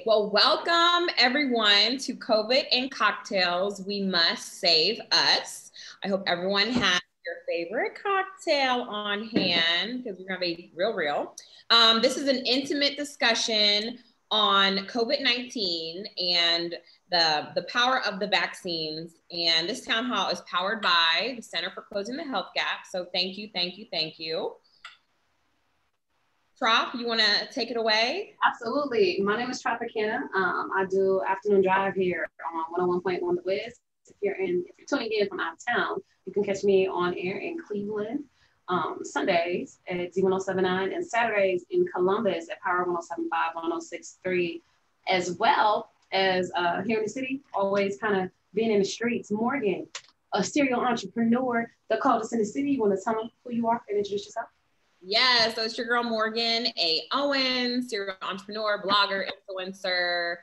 Well, welcome everyone to COVID and Cocktails. We must save us. I hope everyone has your favorite cocktail on hand because we're gonna be real. This is an intimate discussion on COVID-19 and the power of the vaccines. And this town hall is powered by the Center for Closing the Health Gap. So thank you. Trop, you want to take it away? Absolutely. My name is Tropikana. I do afternoon drive here on 101.1 The Wiz. If you're tuning in from out of town, you can catch me on air in Cleveland Sundays at Z1079 and Saturdays in Columbus at Power 1075, 1063, as well as here in the city, always kind of being in the streets. Morgan, a serial entrepreneur that called us in the city. You want to tell them who you are and introduce yourself? Yeah, so it's your girl Morgan, a Owens, serial entrepreneur, blogger, influencer,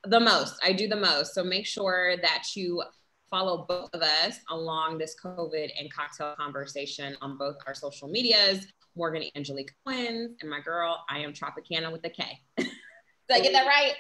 I do the most. So make sure that you follow both of us along this COVID and cocktail conversation on both our social medias, Morgan Angelique Owens, and my girl, I am Tropicana with a K. Did I get that right?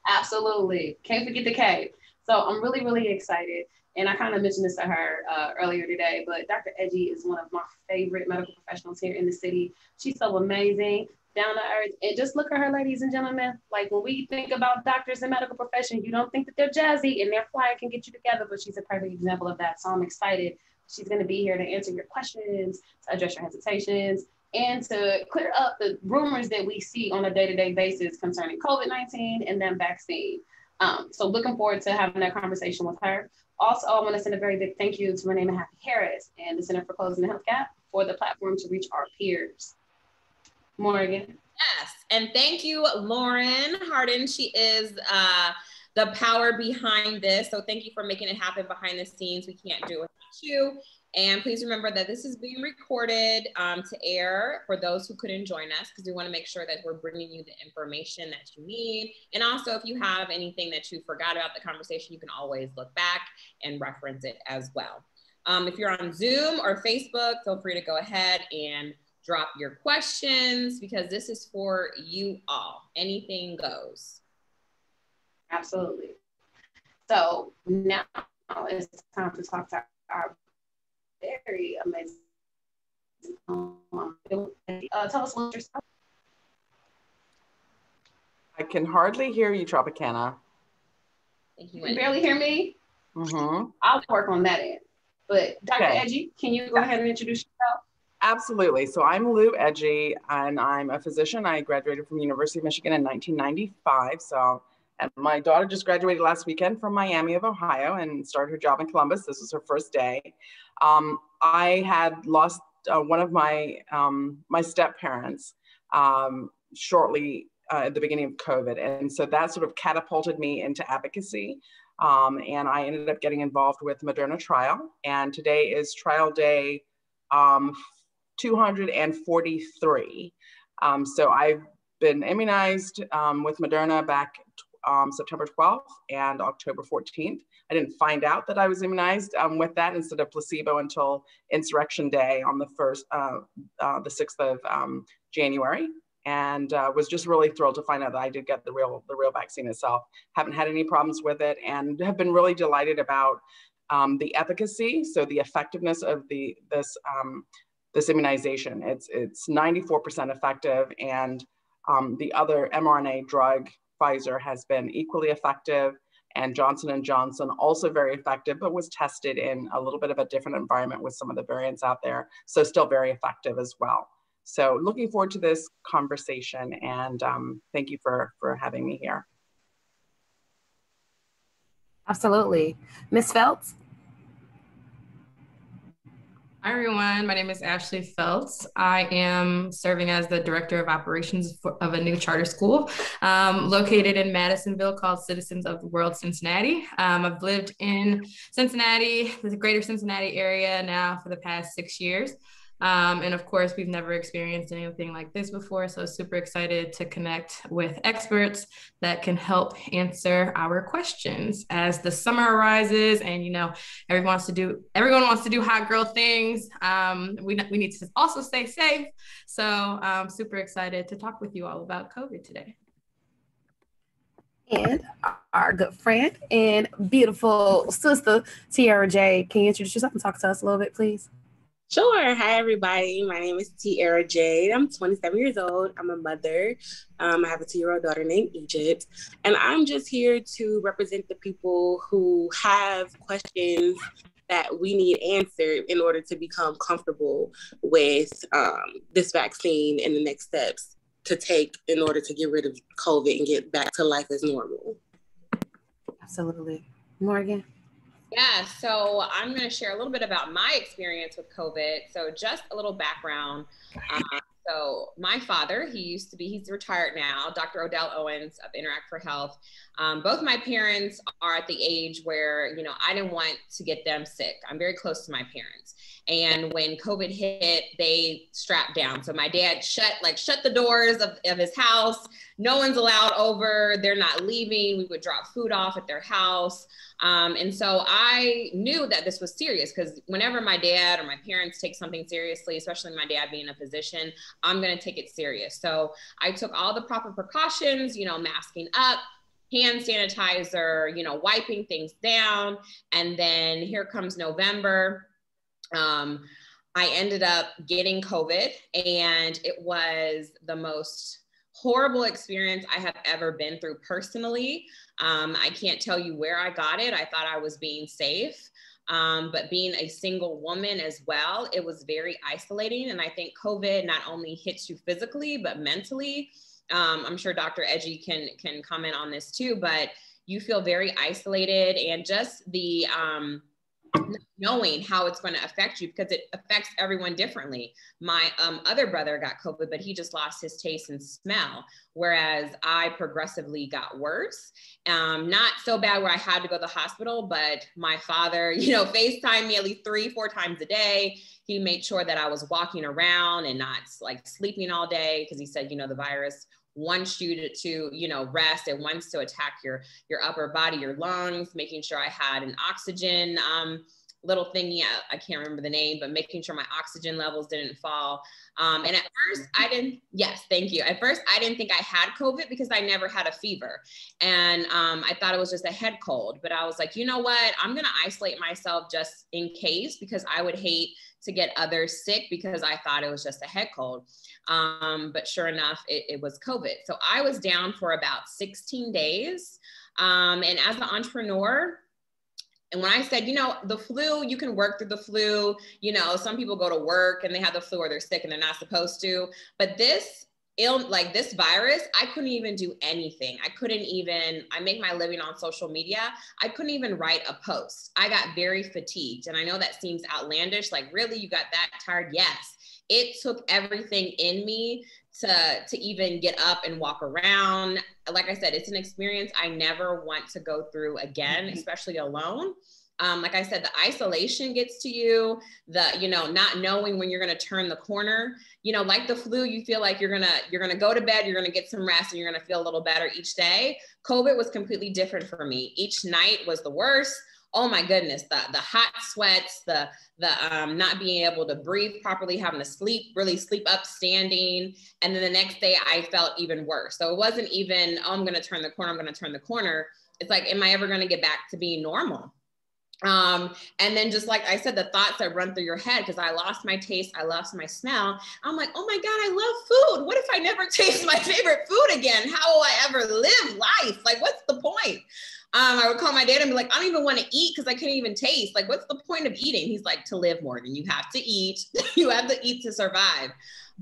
Absolutely. Can't forget the K. So I'm really excited. And I kind of mentioned this to her earlier today, but Dr. Edje is one of my favorite medical professionals here in the city. She's so amazing, down to earth. And just look at her, ladies and gentlemen. Like when we think about doctors and medical profession, you don't think that they're jazzy and their flyer can get you together, but she's a perfect example of that. So I'm excited. She's going to be here to answer your questions, to address your hesitations, and to clear up the rumors that we see on a day-to-day basis concerning COVID-19 and that vaccine. So looking forward to having that conversation with her. Also, I want to send a very big thank you to Renee Mahaffey-Harris and the Center for Closing the Health Gap for the platform to reach our peers. Morgan. Yes, and thank you, Lauren Harden. She is the power behind this. So thank you for making it happen behind the scenes. We can't do it without you. And please remember that this is being recorded to air for those who couldn't join us, because we want to make sure that we're bringing you the information that you need. And also, if you have anything that you forgot about the conversation, you can always look back and reference it as well. If you're on Zoom or Facebook, feel free to go ahead and drop your questions, because this is for you all. Anything goes. Absolutely. So now it's time to talk to our very amazing. Tell us what yourself. I can hardly hear you, Tropicana. You can barely hear me? Mm-hmm. I'll work on that end. But Dr. Edje, can you go ahead and introduce yourself? Absolutely. So I'm Louto Edje, and I'm a physician. I graduated from the University of Michigan in 1995. And my daughter just graduated last weekend from Miami of Ohio and started her job in Columbus. This was her first day. I had lost one of my step parents shortly at the beginning of COVID. And so that sort of catapulted me into advocacy. And I ended up getting involved with the Moderna trial. And today is trial day 243. So I've been immunized with Moderna back September 12th and October 14th. I didn't find out that I was immunized with that instead of placebo until Insurrection Day on the 6th of January, and was just really thrilled to find out that I did get the real vaccine itself. Haven't had any problems with it, and have been really delighted about the efficacy, so the effectiveness of this immunization. It's 94% effective, and the other mRNA drug, Pfizer, has been equally effective, and Johnson & Johnson also very effective, but was tested in a little bit of a different environment with some of the variants out there, so still very effective as well. So looking forward to this conversation, and thank you for having me here. Absolutely. Ms. Feltz? Hi, everyone. My name is Ashley Feltz. I am serving as the Director of Operations of a new charter school located in Madisonville called Citizens of the World Cincinnati. I've lived in Cincinnati, the greater Cincinnati area now for the past 6 years. And of course, we've never experienced anything like this before. So super excited to connect with experts that can help answer our questions as the summer arises. And, you know, everyone wants to do hot girl things. We need to also stay safe. So I'm super excited to talk with you all about COVID today. our good friend and beautiful sister, Tierra Jade. Can you introduce yourself and talk to us a little bit, please? Sure. Hi, everybody. My name is Tierra Jade. I'm 27 years old. I'm a mother. I have a 2-year-old daughter named Egypt. And I'm just here to represent the people who have questions that we need answered in order to become comfortable with this vaccine and the next steps to take in order to get rid of COVID and get back to life as normal. Absolutely. Morgan? Yeah, so I'm going to share a little bit about my experience with COVID. So just a little background. So my father, he's retired now, Dr. Odell Owens of Interact for Health. Both my parents are at the age where, I didn't want to get them sick. I'm very close to my parents. And when COVID hit, they strapped down. So my dad shut the doors of his house. No one's allowed over. They're not leaving. We would drop food off at their house. And so I knew that this was serious because whenever my dad or my parents take something seriously, especially my dad being a physician, I'm going to take it serious. So I took all the proper precautions, masking up, hand sanitizer, wiping things down. And then here comes November. I ended up getting COVID, and it was the most horrible experience I have ever been through personally. I can't tell you where I got it. I thought I was being safe, but being a single woman as well, it was very isolating. And I think COVID not only hits you physically, but mentally. I'm sure Dr. Edje can comment on this too, but you feel very isolated, and just the knowing how it's going to affect you, because it affects everyone differently. My other brother got COVID, but he just lost his taste and smell, whereas I progressively got worse. Not so bad where I had to go to the hospital, but my father, FaceTimed me at least 3-4 times a day. He made sure that I was walking around and not like sleeping all day, because he said, the virus wants you to rest. It wants to attack your upper body, your lungs, making sure I had an oxygen little thingy. I can't remember the name, but making sure my oxygen levels didn't fall. And at first thank you. At first I didn't think I had COVID because I never had a fever. And I thought it was just a head cold, but I was like, you know what? I'm going to isolate myself just in case, because I would hate to get others sick because I thought it was just a head cold. But sure enough, it was COVID. So I was down for about 16 days. And as an entrepreneur, and when I said, the flu, you can work through the flu, some people go to work and they have the flu or they're sick and they're not supposed to, but this virus, I couldn't even do anything. I make my living on social media. I couldn't even write a post. I got very fatigued. And I know that seems outlandish. Like, really, you got that tired? Yes. It took everything in me to even get up and walk around. Like I said, it's an experience I never want to go through again, especially alone. Like I said, the isolation gets to you, not knowing when you're going to turn the corner, like the flu, you feel like you're going to go to bed, you're going to get some rest, and you're going to feel a little better each day. COVID was completely different for me. Each night was the worst. Oh my goodness, the hot sweats, the not being able to breathe properly, having to really sleep up standing. And then the next day I felt even worse. So it wasn't even, I'm going to turn the corner. It's like, am I ever going to get back to being normal? And then just like I said, the thoughts that run through your head, because I lost my taste, I lost my smell. I'm like, oh my God, I love food. What if I never taste my favorite food again? How will I ever live life? Like, what's the point? I would call my dad and be like, I don't even want to eat because I can't even taste. Like, what's the point of eating? He's like, to live, Morgan, you have to eat. You have to eat to survive.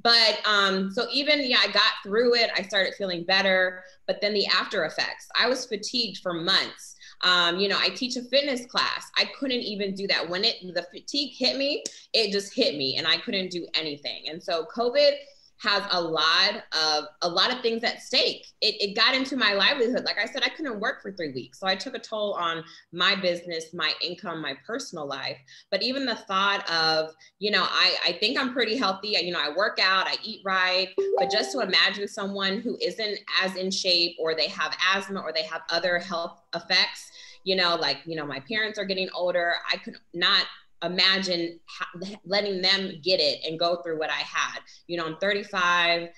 But so even, I got through it. I started feeling better. But then the after effects, I was fatigued for months. I teach a fitness class. I couldn't even do that. When the fatigue hit me, it just hit me and I couldn't do anything. And so COVID has a lot of things at stake. It got into my livelihood. Like I said, I couldn't work for 3 weeks. So I took a toll on my business, my income, my personal life. But even the thought of, I think I'm pretty healthy. I work out, I eat right. But just to imagine someone who isn't as in shape, or they have asthma, or they have other health effects, my parents are getting older. I could not imagine letting them get it and go through what I had. I'm 35.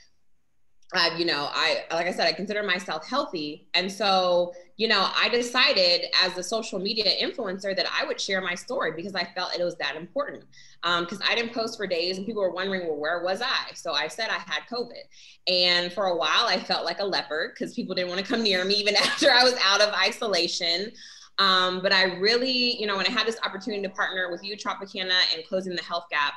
Like I said, I consider myself healthy. And so, you know, I decided as a social media influencer that I would share my story because I felt it was that important. Because I didn't post for days and people were wondering, well, where was I? So I said I had COVID. And for a while I felt like a leopard because people didn't want to come near me even after I was out of isolation. But I really, you know, when I had this opportunity to partner with you, Tropikana, and Closing the Health Gap,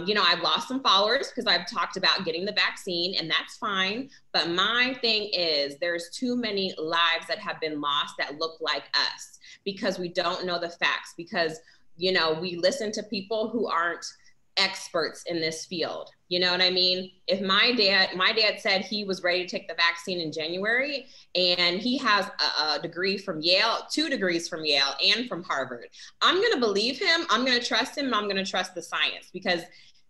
you know, I've lost some followers because I've talked about getting the vaccine, and that's fine. But my thing is there's too many lives that have been lost that look like us because we don't know the facts, because, you know, we listen to people who aren't experts in this field. You know what I mean? If my dad said he was ready to take the vaccine in January, and he has a degree from Yale, 2 degrees from Yale and from Harvard, I'm going to believe him. I'm going to trust him. And I'm going to trust the science because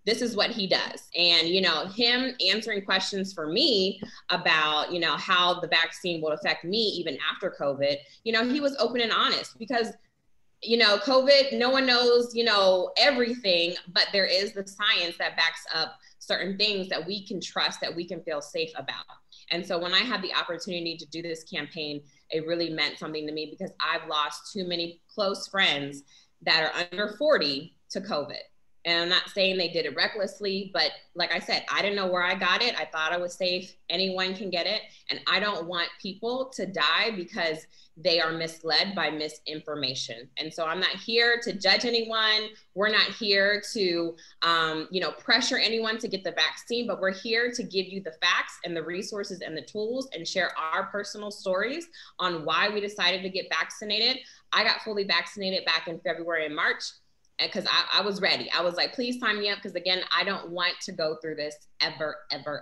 this is what he does. And, you know, him answering questions for me about, you know, how the vaccine will affect me even after COVID, you know, he was open and honest because, you know, COVID, no one knows, you know, everything, but there is the science that backs up certain things that we can trust, that we can feel safe about. And so when I had the opportunity to do this campaign, it really meant something to me because I've lost too many close friends that are under 40 to COVID. And I'm not saying they did it recklessly, but like I said, I didn't know where I got it. I thought I was safe. Anyone can get it. And I don't want people to die because they are misled by misinformation. And so I'm not here to judge anyone. We're not here to, you know, pressure anyone to get the vaccine, but we're here to give you the facts and the resources and the tools and share our personal stories on why we decided to get vaccinated. I got fully vaccinated back in February and March, because I was ready. I was like, please sign me up. Because again, I don't want to go through this ever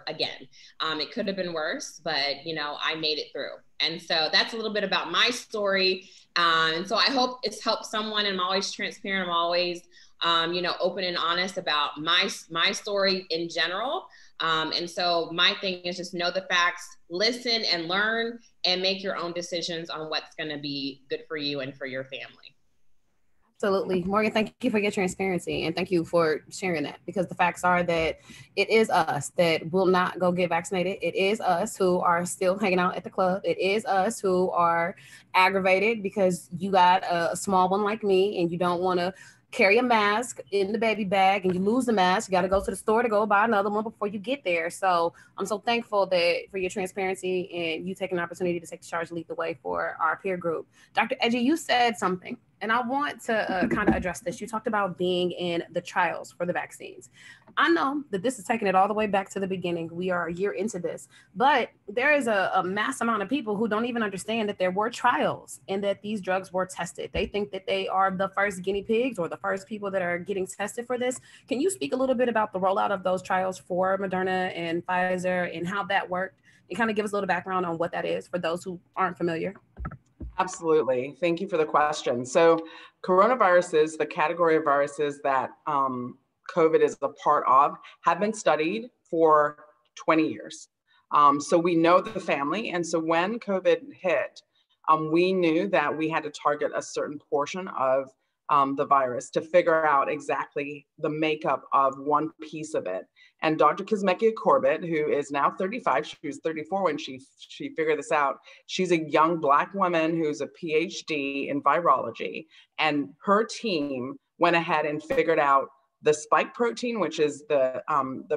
again. It could have been worse, but you know, I made it through. And so that's a little bit about my story. And so I hope it's helped someone. I'm always transparent. I'm always, you know, open and honest about my story in general. And so my thing is just know the facts, listen and learn, and make your own decisions on what's going to be good for you and for your family. Absolutely. Morgan, thank you for your transparency and thank you for sharing that, because the facts are that it is us that will not go get vaccinated. It is us who are still hanging out at the club. It is us who are aggravated because you got a small one like me and you don't want to carry a mask in the baby bag and you lose the mask. You got to go to the store to go buy another one before you get there. So I'm so thankful that for your transparency and you taking an opportunity to take the charge, lead the way for our peer group. Dr. Edje, you said something, and I want to kind of address this. You talked about being in the trials for the vaccines. I know that this is taking it all the way back to the beginning. We are a year into this, but there is a mass amount of people who don't even understand that there were trials and that these drugs were tested. They think that they are the first guinea pigs or the first people that are getting tested for this. Can you speak a little bit about the rollout of those trials for Moderna and Pfizer and how that worked? And kind of give us a little background on what that is for those who aren't familiar. Absolutely. Thank you for the question. So coronaviruses, the category of viruses that COVID is a part of, have been studied for 20 years. So we know the family. And so when COVID hit, we knew that we had to target a certain portion of the virus to figure out exactly the makeup of one piece of it. And Dr. Kizzmekia-Corbett, who is now 35, she was 34 when she figured this out. She's a young Black woman who's a PhD in virology, and her team went ahead and figured out the spike protein, which is the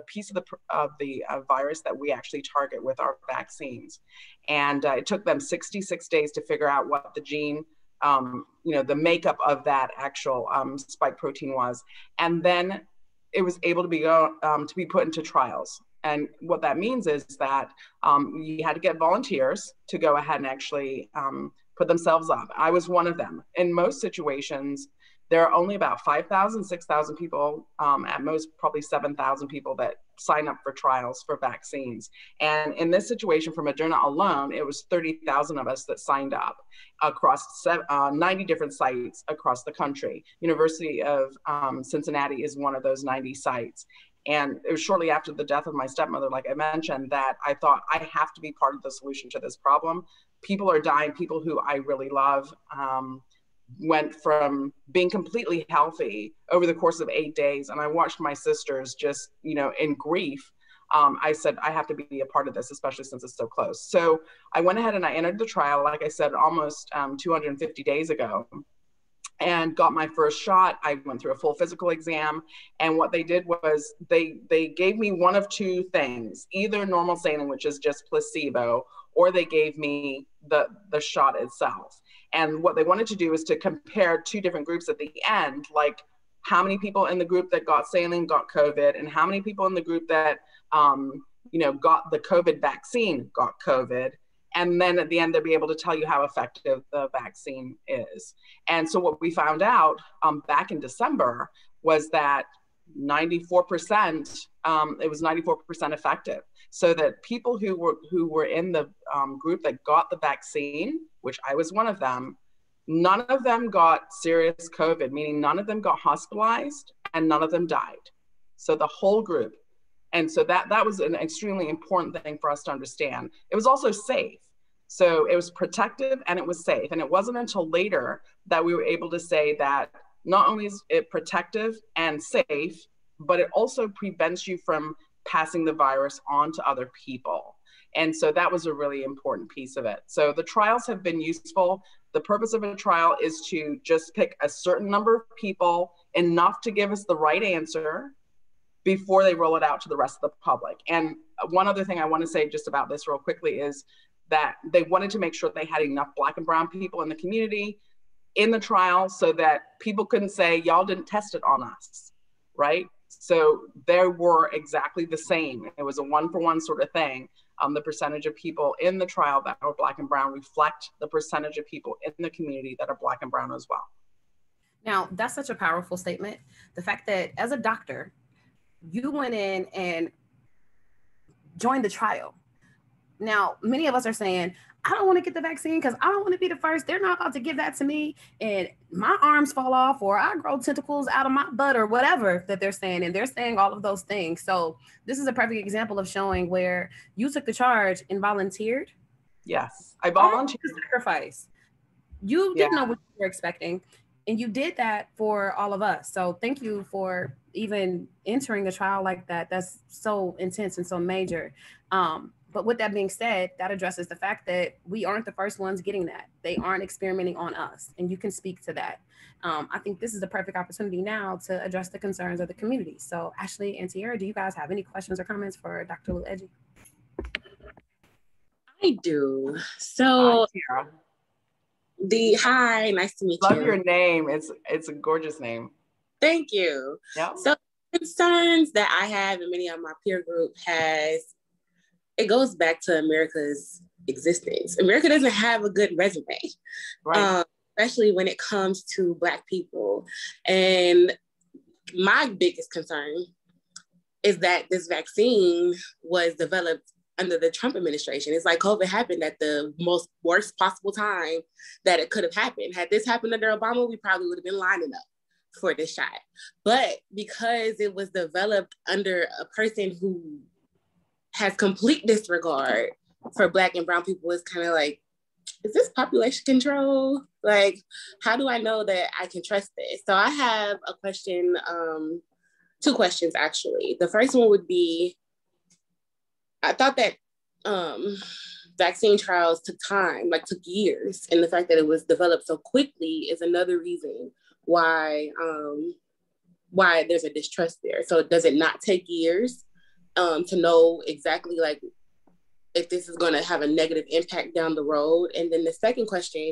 piece of the virus that we actually target with our vaccines. And it took them 66 days to figure out what the gene, you know, the makeup of that actual spike protein was. And then it was able to be put into trials. And what that means is that you had to get volunteers to go ahead and actually put themselves up. I was one of them. In most situations, there are only about 5,000, 6,000 people, at most probably 7,000 people that sign up for trials for vaccines. And in this situation for Moderna alone, it was 30,000 of us that signed up across 90 different sites across the country. University of Cincinnati is one of those 90 sites. And it was shortly after the death of my stepmother, like I mentioned, that I thought I have to be part of the solution to this problem. People are dying, people who I really love. Went from being completely healthy over the course of 8 days. And I watched my sisters just, you know, in grief, I said, I have to be a part of this, especially since it's so close. So I went ahead and I entered the trial, like I said, almost 250 days ago, and got my first shot. I went through a full physical exam. And what they did was they gave me one of two things, either normal saline, which is just placebo, or they gave me the shot itself. And what they wanted to do is to compare two different groups at the end, like how many people in the group that got saline got COVID, and how many people in the group that got the COVID vaccine got COVID. And then at the end, they'll be able to tell you how effective the vaccine is. And so what we found out back in December was that 94%, it was 94% effective. So that people who were in the group that got the vaccine, which I was one of them, none of them got serious COVID, meaning none of them got hospitalized and none of them died. So the whole group. And so that was an extremely important thing for us to understand. It was also safe. So it was protective and it was safe. And it wasn't until later that we were able to say that not only is it protective and safe, but it also prevents you from passing the virus on to other people. And so that was a really important piece of it. So the trials have been useful. The purpose of a trial is to just pick a certain number of people, enough to give us the right answer before they roll it out to the rest of the public. And one other thing I want to say just about this real quickly is that they wanted to make sure they had enough Black and brown people in the community in the trial so that people couldn't say, y'all didn't test it on us, right? So they were exactly the same. It was a 1-for-1 sort of thing. The percentage of people in the trial that are Black and brown reflect the percentage of people in the community that are Black and brown as well. Now, that's such a powerful statement. The fact that as a doctor, you went in and joined the trial. Now, many of us are saying, I don't want to get the vaccine because I don't want to be the first. They're not about to give that to me and my arms fall off, or I grow tentacles out of my butt, or whatever that they're saying. And they're saying all of those things. So this is a perfect example of showing where you took the charge and volunteered. Yes, I volunteered. Sacrifice. You didn't know what you were expecting, and you did that for all of us. So thank you for even entering the trial like that. That's so intense and so major. But with that being said, that addresses the fact that we aren't the first ones getting that. They aren't experimenting on us, and you can speak to that. I think this is the perfect opportunity now to address the concerns of the community. So Ashley and Tierra, do you guys have any questions or comments for Dr. Louto Edje? I do. So, hi, nice to meet you. Love your name. It's a gorgeous name. Thank you. Yeah. So concerns that I have and many of my peer group it goes back to America's existence. America doesn't have a good resume, right? Especially when it comes to Black people. And my biggest concern is that this vaccine was developed under the Trump administration. It's like COVID happened at the worst possible time that it could have happened. Had this happened under Obama, we probably would have been lining up for this shot. But because it was developed under a person who has complete disregard for Black and brown people, it's kind of like, is this population control? Like, how do I know that I can trust this? So I have a question, 2 questions actually. The first one would be, I thought that vaccine trials took time, took years. And the fact that it was developed so quickly is another reason why there's a distrust there. So does it not take years to know exactly if this is going to have a negative impact down the road? And then the second question,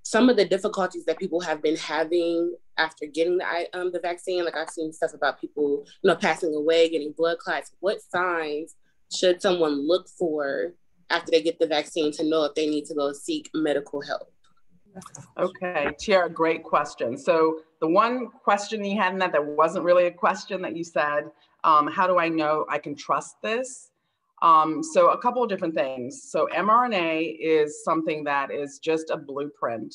some of the difficulties that people have been having after getting the vaccine, I've seen stuff about people, passing away, getting blood clots. What signs should someone look for after they get the vaccine to know if they need to go seek medical help? Okay, Tierra, great question. So the one question you had in that wasn't really a question that you said, how do I know I can trust this? So a couple of different things. So mRNA is something that is just a blueprint.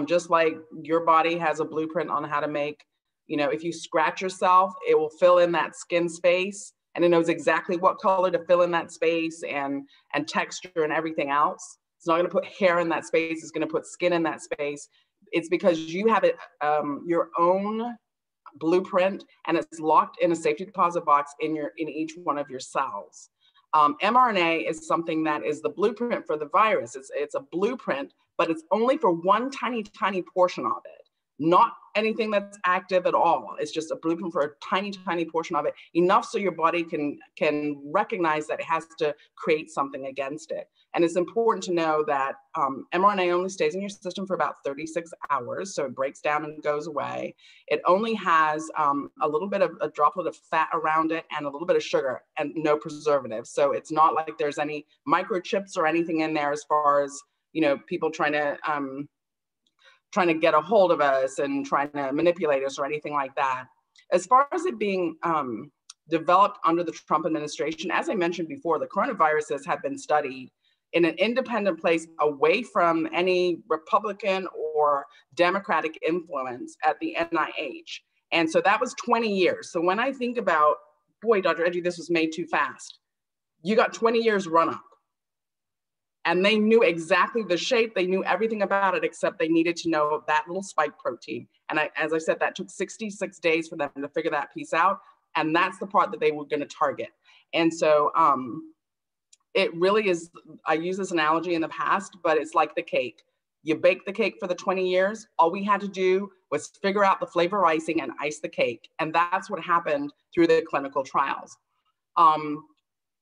Just like your body has a blueprint on how to make, if you scratch yourself, it will fill in that skin space, and it knows exactly what color to fill in that space and texture and everything else. It's not going to put hair in that space. It's going to put skin in that space. It's because you have your own blueprint, and it's locked in a safety deposit box in each one of your cells. mRNA is something that is the blueprint for the virus. It's a blueprint, but it's only for one tiny, tiny portion of it, not anything that's active at all. It's just a blueprint for a tiny, tiny portion of it, enough so your body can recognize that it has to create something against it. And it's important to know that mRNA only stays in your system for about 36 hours, so it breaks down and goes away. It only has a little bit of a droplet of fat around it and a little bit of sugar and no preservatives. So it's not like there's any microchips or anything in there as far as, you know, people trying to get a hold of us and trying to manipulate us or anything like that. As far as it being developed under the Trump administration, as I mentioned before, the coronaviruses have been studied in an independent place away from any Republican or Democratic influence at the NIH. And so that was 20 years. So when I think about, boy, Dr. Edje, this was made too fast. You got 20 years run up. And they knew exactly the shape, they knew everything about it, except they needed to know that little spike protein. And as I said, that took 66 days for them to figure that piece out. And that's the part that they were gonna target. And so it really is, I use this analogy in the past, but it's like the cake. You bake the cake for the 20 years. All we had to do was figure out the flavor icing and ice the cake. And that's what happened through the clinical trials.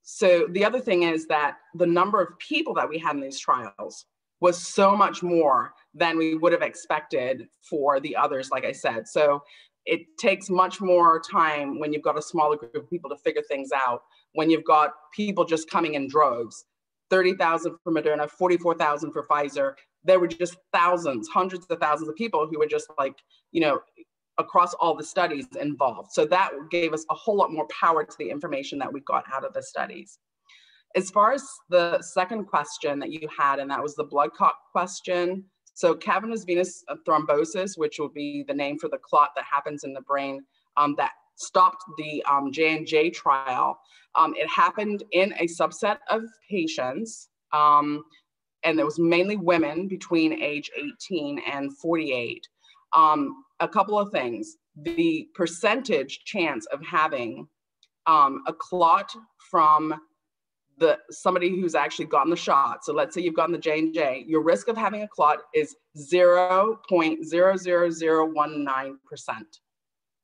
So the other thing is that the number of people that we had in these trials was so much more than we would have expected for the others, like I said. So it takes much more time when you've got a smaller group of people to figure things out, when you've got people just coming in droves, 30,000 for Moderna, 44,000 for Pfizer. There were just thousands, hundreds of thousands of people who were just like, you know, across all the studies involved. So that gave us a whole lot more power to the information that we got out of the studies. As far as the second question that you had, and that was the blood clot question. So cavernous venous thrombosis, which will be the name for the clot that happens in the brain that stopped the J&J trial. It happened in a subset of patients, and it was mainly women between age 18 and 48. A couple of things. The percentage chance of having a clot from somebody who's actually gotten the shot. So let's say you've gotten the J&J, your risk of having a clot is 0.00019%.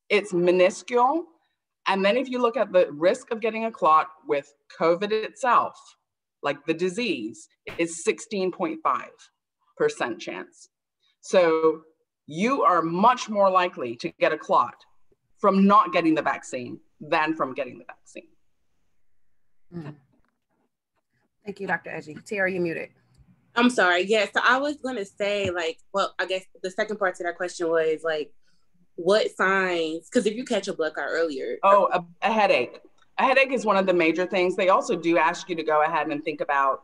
It's minuscule. And then if you look at the risk of getting a clot with COVID itself, like the disease, is 16.5% chance. So you are much more likely to get a clot from not getting the vaccine than from getting the vaccine. Thank you, Dr. Edje. Tierra, you muted. I'm sorry. Yeah, so I was going to say, like, well, I guess the second part to that question was, like, what signs, because if you catch a blood clot earlier. Oh, a headache. A headache is one of the major things. They also do ask you to go ahead and think about,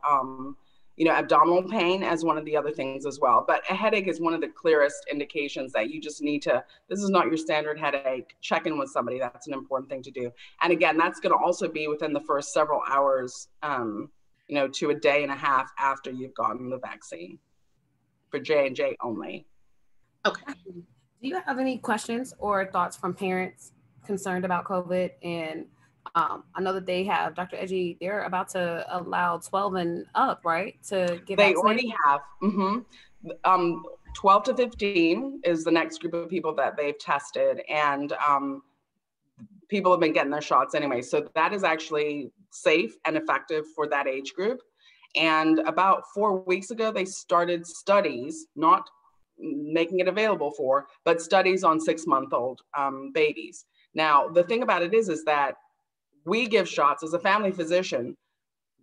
you know, abdominal pain as one of the other things as well. But a headache is one of the clearest indications that you just need to, this is not your standard headache, check in with somebody. That's an important thing to do. And again, that's going to also be within the first several hours, you know, to a day and a half after you've gotten the vaccine for J&J only. Okay. Do you have any questions or thoughts from parents concerned about COVID? And I know that they have, Dr. Edje, they're about to allow 12 and up, right? To get They vaccinated? already have. 12 to 15 is the next group of people that they've tested. And people have been getting their shots anyway. So that is actually safe and effective for that age group. And about 4 weeks ago, they started studies, not making it available for, but studies on 6-month-old babies. Now, the thing about it is that we give shots as a family physician,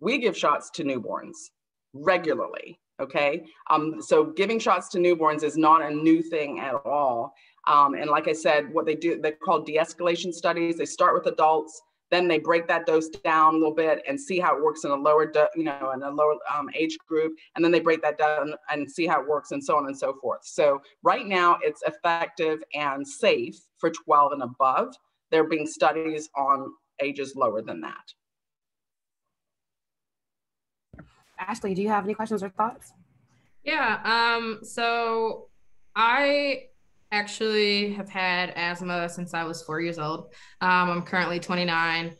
we give shots to newborns regularly, okay? So giving shots to newborns is not a new thing at all. And like I said, what they do, they're called de-escalation studies. They start with adults, then they break that dose down a little bit and see how it works in a lower, in a lower age group. And then they break that down and see how it works and so on and so forth. So right now it's effective and safe for 12 and above. There are being studies on ages lower than that. Ashley, do you have any questions or thoughts? Yeah, so I actually have had asthma since I was 4 years old. I'm currently 29.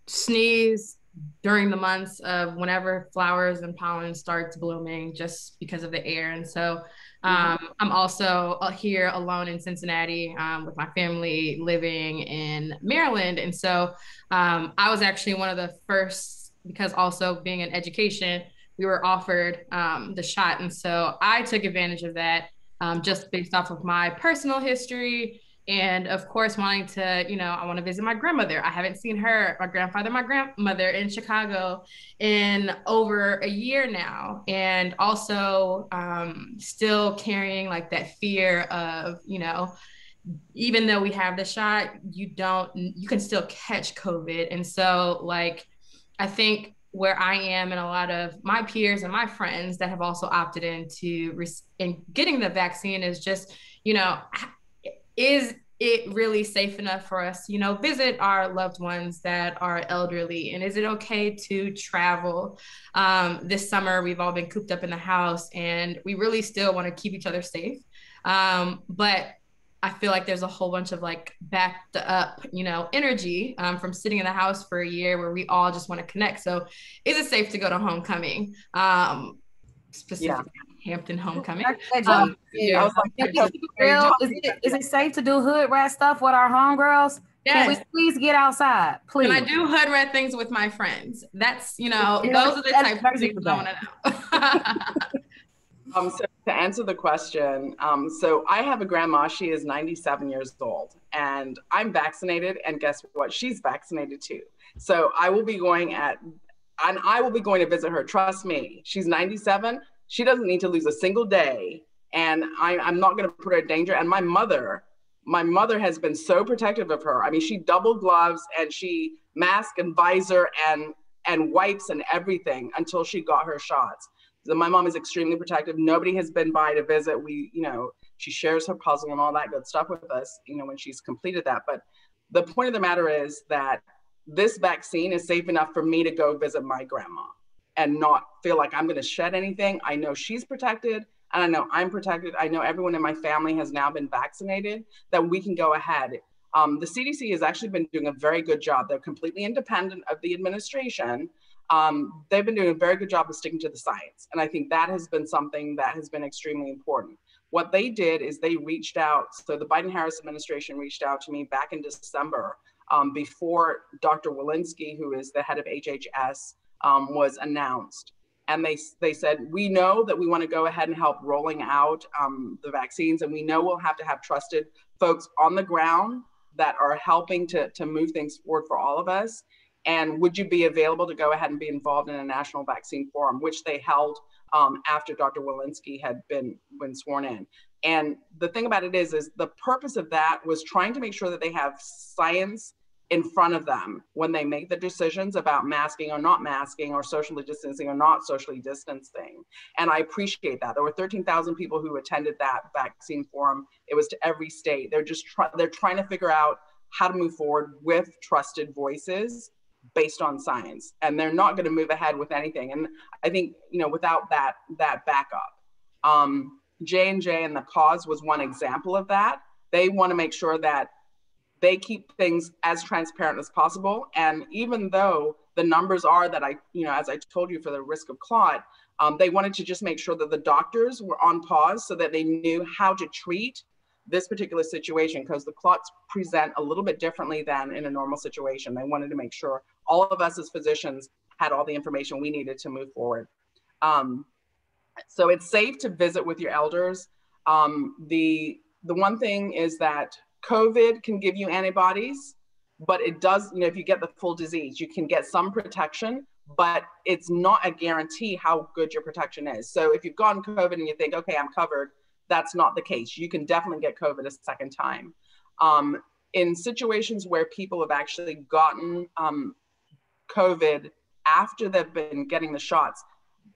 Sneeze during the months of whenever flowers and pollen starts blooming just because of the air. And so I'm also here alone in Cincinnati with my family living in Maryland. And so I was actually one of the first, because also being in education, we were offered the shot. And so I took advantage of that just based off of my personal history. And of course, wanting to, I want to visit my grandmother. I haven't seen her, my grandfather, my grandmother in Chicago in over a year now. And also still carrying like that fear of, even though we have the shot, you can still catch COVID. And so like, I think where I am and a lot of my peers and my friends that have also opted into in getting the vaccine is just, is it really safe enough for us to, visit our loved ones that are elderly? And is it okay to travel? This summer, we've all been cooped up in the house and we really still want to keep each other safe. But I feel like there's a whole bunch of like backed up, energy from sitting in the house for a year where we all just want to connect. So is it safe to go to homecoming? Specifically Hampton homecoming. Is it safe to do hood rat stuff with our homegirls? Yes. Can we please get outside, please? Can I do hood rat things with my friends? That's, those are the types of things I want to know. So to answer the question, so I have a grandma, she is 97 years old and I'm vaccinated, and guess what? She's vaccinated too. So I will be going to visit her. Trust me, she's 97. She doesn't need to lose a single day. And I'm not going to put her in danger. And my mother has been so protective of her. I mean, she double gloves and she mask and visor and wipes and everything until she got her shots. So my mom is extremely protective. Nobody has been by to visit. She shares her puzzle and all that good stuff with us, when she's completed that. But the point of the matter is that this vaccine is safe enough for me to go visit my grandma and not feel like I'm going to shed anything. I know she's protected and I know I'm protected. I know everyone in my family has now been vaccinated, that we can go ahead. The CDC has actually been doing a very good job. They're completely independent of the administration. They've been doing a very good job of sticking to the science. And I think that has been something that has been extremely important. What they did is they reached out. So the Biden-Harris administration reached out to me back in December before Dr. Walensky, who is the head of HHS, was announced. And they said, we know that we want to go ahead and help rolling out the vaccines. And we know we'll have to have trusted folks on the ground that are helping to move things forward for all of us. And would you be available to go ahead and be involved in a national vaccine forum, which they held after Dr. Walensky had been sworn in. And the thing about it is the purpose of that was trying to make sure that they have science in front of them when they make the decisions about masking or not masking, or socially distancing or not socially distancing. And I appreciate that. There were 13,000 people who attended that vaccine forum. It was to every state. They're trying to figure out how to move forward with trusted voices based on science. And they're not going to move ahead with anything. And I think, without that backup, J&J and the cause was one example of that. They want to make sure that they keep things as transparent as possible. And even though the numbers are that as I told you, for the risk of clot, they wanted to just make sure that the doctors were on pause so that they knew how to treat this particular situation, because the clots present a little bit differently than in a normal situation. They wanted to make sure all of us as physicians had all the information we needed to move forward. So it's safe to visit with your elders. The one thing is that COVID can give you antibodies, but it does, if you get the full disease, you can get some protection, but it's not a guarantee how good your protection is. So if you've gotten COVID and you think, okay, I'm covered, that's not the case. You can definitely get COVID a second time. In situations where people have actually gotten COVID after they've been getting the shots,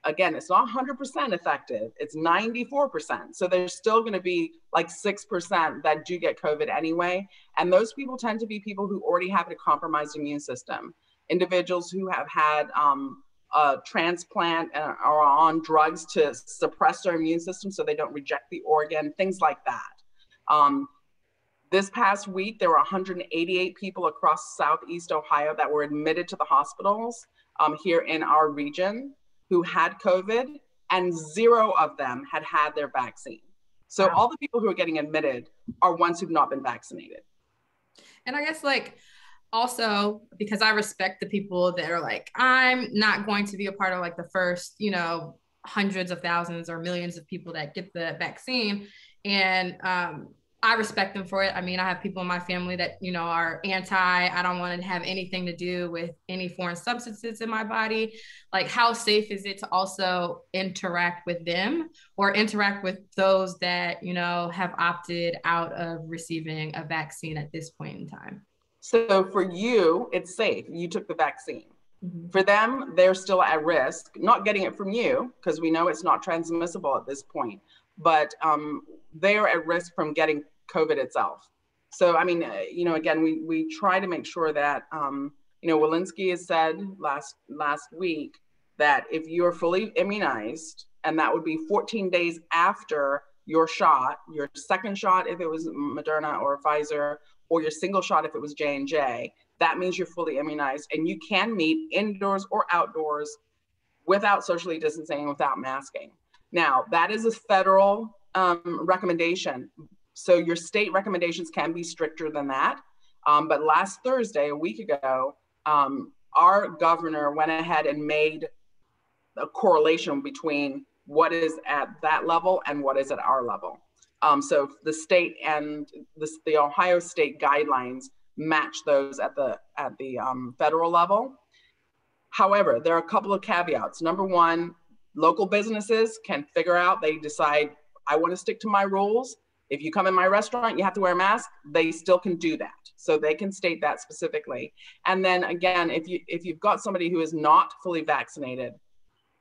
again, it's not 100% effective, it's 94%. So there's still going to be like 6% that do get COVID anyway. And those people tend to be people who already have a compromised immune system, individuals who have had a transplant and are on drugs to suppress their immune system so they don't reject the organ, things like that. This past week, there were 188 people across Southeast Ohio that were admitted to the hospitals here in our region who had COVID, and 0 of them had had their vaccine. So all the people who are getting admitted are ones who've not been vaccinated. And I guess like, also, because I respect the people that are like, I'm not going to be a part of like the first, you know, hundreds of thousands or millions of people that get the vaccine. And I respect them for it. I mean, I have people in my family that, you know, are I don't want to have anything to do with any foreign substances in my body. Like, how safe is it to also interact with them or interact with those that, you know, have opted out of receiving a vaccine at this point in time? So for you, it's safe. You took the vaccine. For them, they're still at risk, not getting it from you, because we know it's not transmissible at this point, but they're at risk from getting COVID itself. So, I mean, you know, again, we try to make sure that, you know, Walensky has said last week that if you're fully immunized, and that would be 14 days after your shot, your second shot, if it was Moderna or Pfizer, or your single shot if it was J&J, that means you're fully immunized and you can meet indoors or outdoors without socially distancing, without masking. Now, that is a federal recommendation. So your state recommendations can be stricter than that. But last Thursday, a week ago, our governor went ahead and made a correlation between what is at that level and what is at our level. So the state and the Ohio state guidelines match those at the federal level. However, there are a couple of caveats. Number one, local businesses can figure out, they decide, I want to stick to my rules. If you come in my restaurant, you have to wear a mask, they still can do that. So they can state that specifically. And then again, if you've got somebody who is not fully vaccinated,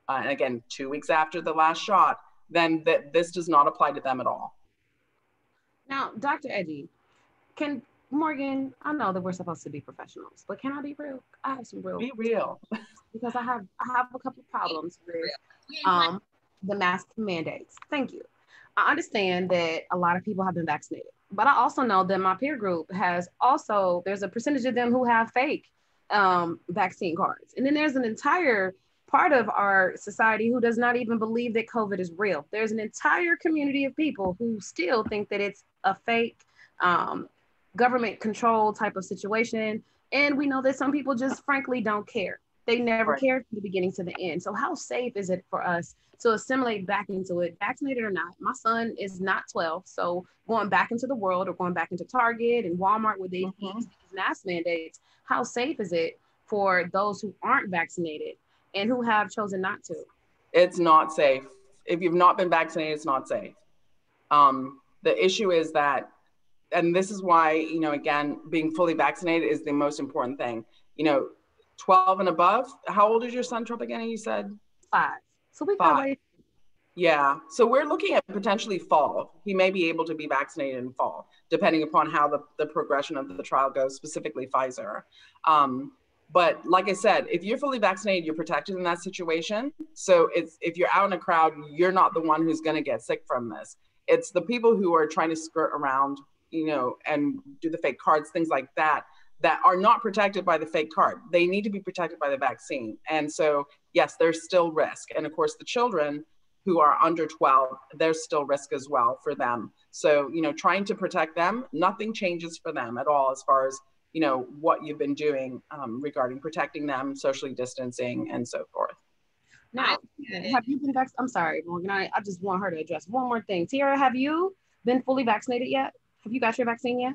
and again, 2 weeks after the last shot, then this does not apply to them at all. Now, Dr. Edje, Morgan, I know that we're supposed to be professionals, but can I be real? I have some real. Be real. Because I have a couple of problems with the mask mandates. Thank you. I understand that a lot of people have been vaccinated, but I also know that my peer group there's a percentage of them who have fake vaccine cards. And then there's an entire part of our society who does not even believe that COVID is real. There's an entire community of people who still think that it's a fake government control type of situation. And we know that some people just frankly don't care. They never cared from the beginning to the end. So how safe is it for us to assimilate back into it, vaccinated or not? My son is not 12. So going back into the world or going back into Target and Walmart with these mask mandates, how safe is it for those who aren't vaccinated and who have chosen not to? It's not safe. If you've not been vaccinated, it's not safe. The issue is that, and this is why, you know, again, being fully vaccinated is the most important thing. You know, 12 and above, how old is your son, Tropikana, you said? 5. So we got away. Yeah, so we're looking at potentially fall. He may be able to be vaccinated in fall, depending upon how the progression of the trial goes, specifically Pfizer. But like I said, if you're fully vaccinated, you're protected in that situation. So if you're out in a crowd, you're not the one who's going to get sick from this. It's the people who are trying to skirt around, you know, and do the fake cards, things like that, that are not protected by the fake card. They need to be protected by the vaccine. And so, yes, there's still risk. And of course, the children who are under 12, there's still risk as well for them. So, you know, trying to protect them, nothing changes for them at all as far as, you know, what you've been doing regarding protecting them, socially distancing, and so forth. Now, have you been vaccinated? I'm sorry, Morgan, I just want her to address one more thing. Tierra, have you been fully vaccinated yet? Have you got your vaccine yet?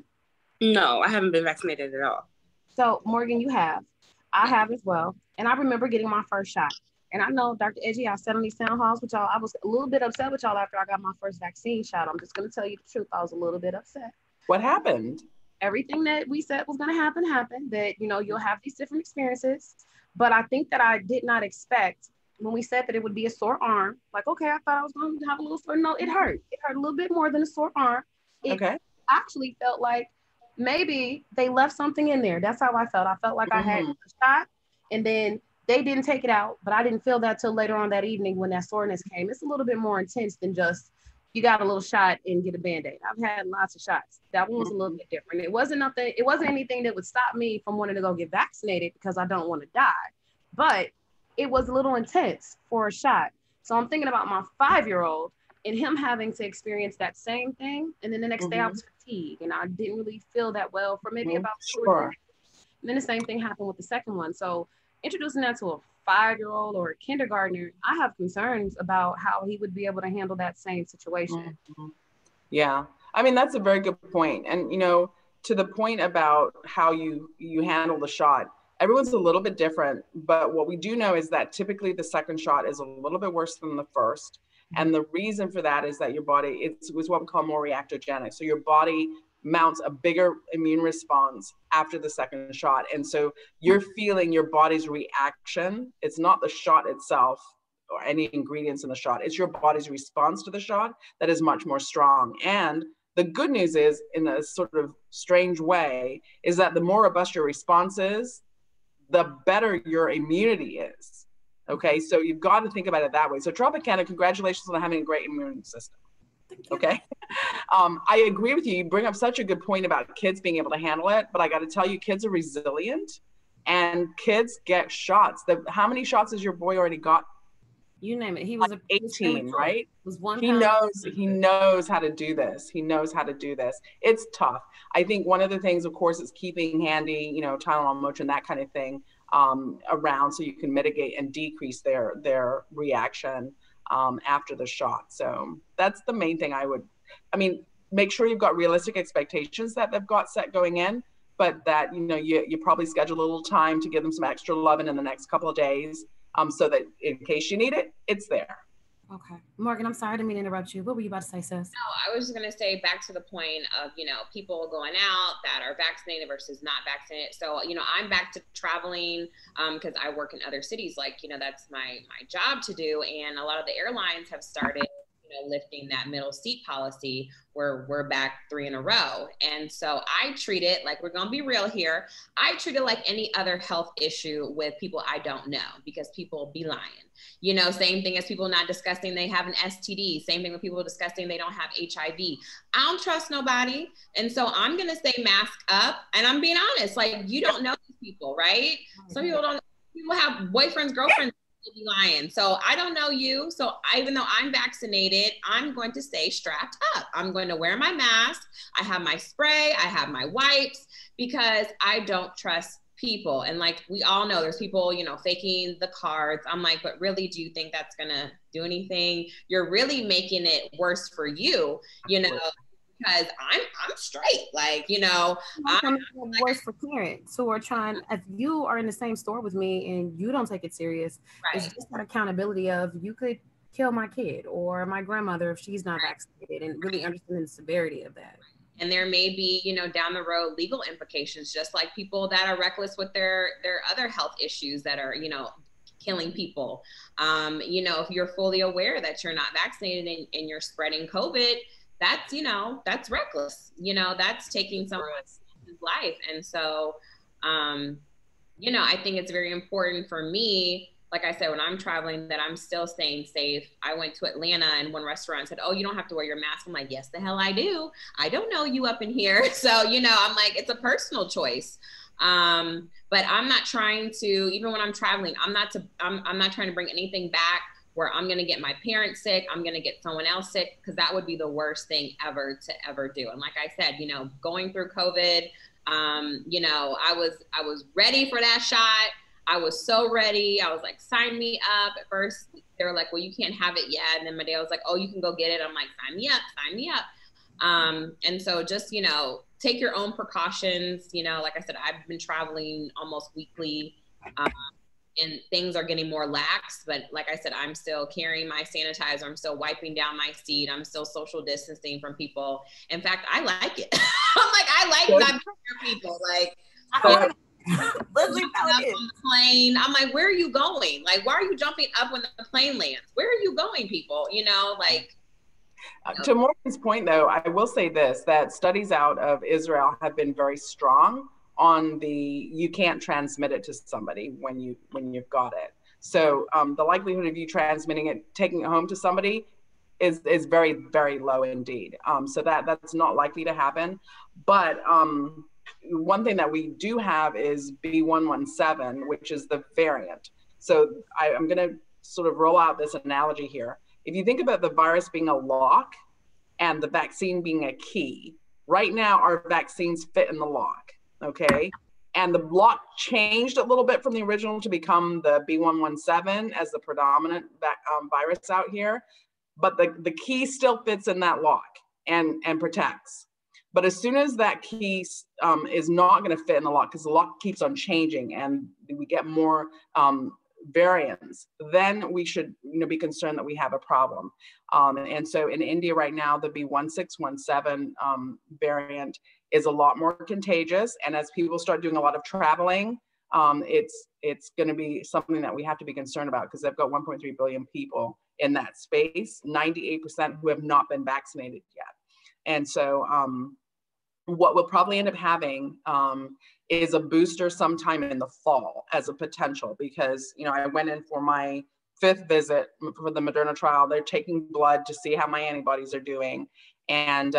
No, I haven't been vaccinated at all. So, Morgan, you have. I have as well. And I remember getting my first shot. And I know, Dr. Edje, I sat on these town halls with y'all. I was a little bit upset with y'all after I got my first vaccine shot. I'm just going to tell you the truth. I was a little bit upset. What happened? Everything that we said was going to happen happened. That, you know, you'll have these different experiences. But I think that I did not expect when we said that it would be a sore arm. Like, okay, I thought I was going to have a little sore. No, it hurt. It hurt a little bit more than a sore arm. It actually felt like maybe they left something in there. That's how I felt. I felt like I had a shot and then they didn't take it out, but I didn't feel that till later on that evening when that soreness came. It's a little bit more intense than just, you got a little shot and get a Band-Aid. I've had lots of shots. That one was a little bit different. It wasn't anything that would stop me from wanting to go get vaccinated because I don't want to die. But it was a little intense for a shot. So I'm thinking about my 5-year-old and him having to experience that same thing. And then the next day I was fatigued and I didn't really feel that well for maybe about 2 or 3 days. And then the same thing happened with the second one. So introducing that to a 5-year-old or a kindergartner, I have concerns about how he would be able to handle that same situation. Yeah, I mean, that's a very good point. And, you know, to the point about how you handle the shot, everyone's a little bit different, but what we do know is that typically the second shot is a little bit worse than the first. And the reason for that is that your body, it's what we call more reactogenic. So your body mounts a bigger immune response after the second shot. And so you're feeling your body's reaction. It's not the shot itself or any ingredients in the shot. It's your body's response to the shot that is much more strong. And the good news is, in a sort of strange way, is that the more robust your response is, the better your immunity is. Okay, so you've got to think about it that way. So Tropikana, congratulations on having a great immune system. Okay, I agree with you. You bring up such a good point about kids being able to handle it, but I got to tell you, kids are resilient, and kids get shots. How many shots has your boy already got? You name it. He was 18, right? Was one. He knows how to do this. He knows how to do this. It's tough. I think one of the things, of course, is keeping handy, you know, Tylenol, Motrin, that kind of thing around, so you can mitigate and decrease their reaction after the shot. So that's the main thing I mean, make sure you've got realistic expectations that they've got set going in, but that, you know, you probably schedule a little time to give them some extra loving in the next couple of days, so that in case you need it, it's there. Okay. Morgan, I'm sorry, I didn't mean to interrupt you. What were you about to say, sis? No, I was just going to say, back to the point of, you know, people going out that are vaccinated versus not vaccinated. So, you know, I'm back to traveling because I work in other cities. Like, you know, that's my job to do. And a lot of the airlines have started, you know, lifting that middle seat policy where we're back 3 in a row. And so I treat it like, we're going to be real here. I treat it like any other health issue with people I don't know, because people be lying. You know, same thing as people not discussing they have an STD. Same thing with people discussing they don't have HIV. I don't trust nobody. And so I'm going to say mask up. And I'm being honest, like, you don't know these people, right? Some people don't. People have boyfriends, girlfriends. Be lying. So I don't know you. So even though I'm vaccinated, I'm going to stay strapped up. I'm going to wear my mask. I have my spray. I have my wipes, because I don't trust people. And like we all know, there's people, you know, faking the cards. I'm like, but really, do you think that's going to do anything? You're really making it worse for you, you know, because I'm straight. Like, you know, I'm worse for parents who are trying, if you are in the same store with me and you don't take it serious, right, it's just that accountability of, you could kill my kid or my grandmother if she's not vaccinated, and really understanding the severity of that. And there may be, you know, down the road legal implications, just like people that are reckless with their other health issues that are, you know, killing people. You know, if you're fully aware that you're not vaccinated and you're spreading COVID, that's, you know, that's reckless. You know, that's taking someone's life. And so, you know, I think it's very important for me, like I said, when I'm traveling, that I'm still staying safe. I went to Atlanta and one restaurant said, oh, you don't have to wear your mask. I'm like, yes, the hell I do. I don't know you up in here. So, you know, I'm like, it's a personal choice. But I'm not trying to, even when I'm traveling, I'm not trying to bring anything back where I'm going to get my parents sick, I'm going to get someone else sick, because that would be the worst thing ever to ever do. And like I said, you know, going through COVID, you know, I was ready for that shot. I was so ready. I was like, sign me up. At first, they were like, well, you can't have it yet. And then my dad was like, oh, you can go get it. I'm like, sign me up, sign me up. And so just, you know, take your own precautions. You know, like I said, I've been traveling almost weekly. And things are getting more lax, but like I said, I'm still carrying my sanitizer. I'm still wiping down my seat. I'm still social distancing from people. In fact, I like it. I'm like, I like not near people. Like, on the plane. I'm like, where are you going? Like, why are you jumping up when the plane lands? Where are you going, people? You know, like. To Morgan's point, though, I will say this, that studies out of Israel have been very strong on you can't transmit it to somebody when you've got it. So the likelihood of you transmitting it, taking it home to somebody, is very, very low indeed. So that's not likely to happen. But one thing that we do have is B117, which is the variant. So I'm going to sort of roll out this analogy here. If you think about the virus being a lock and the vaccine being a key, right now our vaccines fit in the lock, okay? And the lock changed a little bit from the original to become the B117 as the predominant virus out here, but the key still fits in that lock and protects. But as soon as that key is not going to fit in the lock, because the lock keeps on changing and we get more variants, then we should be concerned that we have a problem. And so in India right now, the B1617 variant is a lot more contagious. And as people start doing a lot of traveling, it's going to be something that we have to be concerned about, because they've got 1.3 billion people in that space, 98% who have not been vaccinated yet. And so what we'll probably end up having is a booster sometime in the fall as a potential, because, I went in for my 5th visit for the Moderna trial. They're taking blood to see how my antibodies are doing. And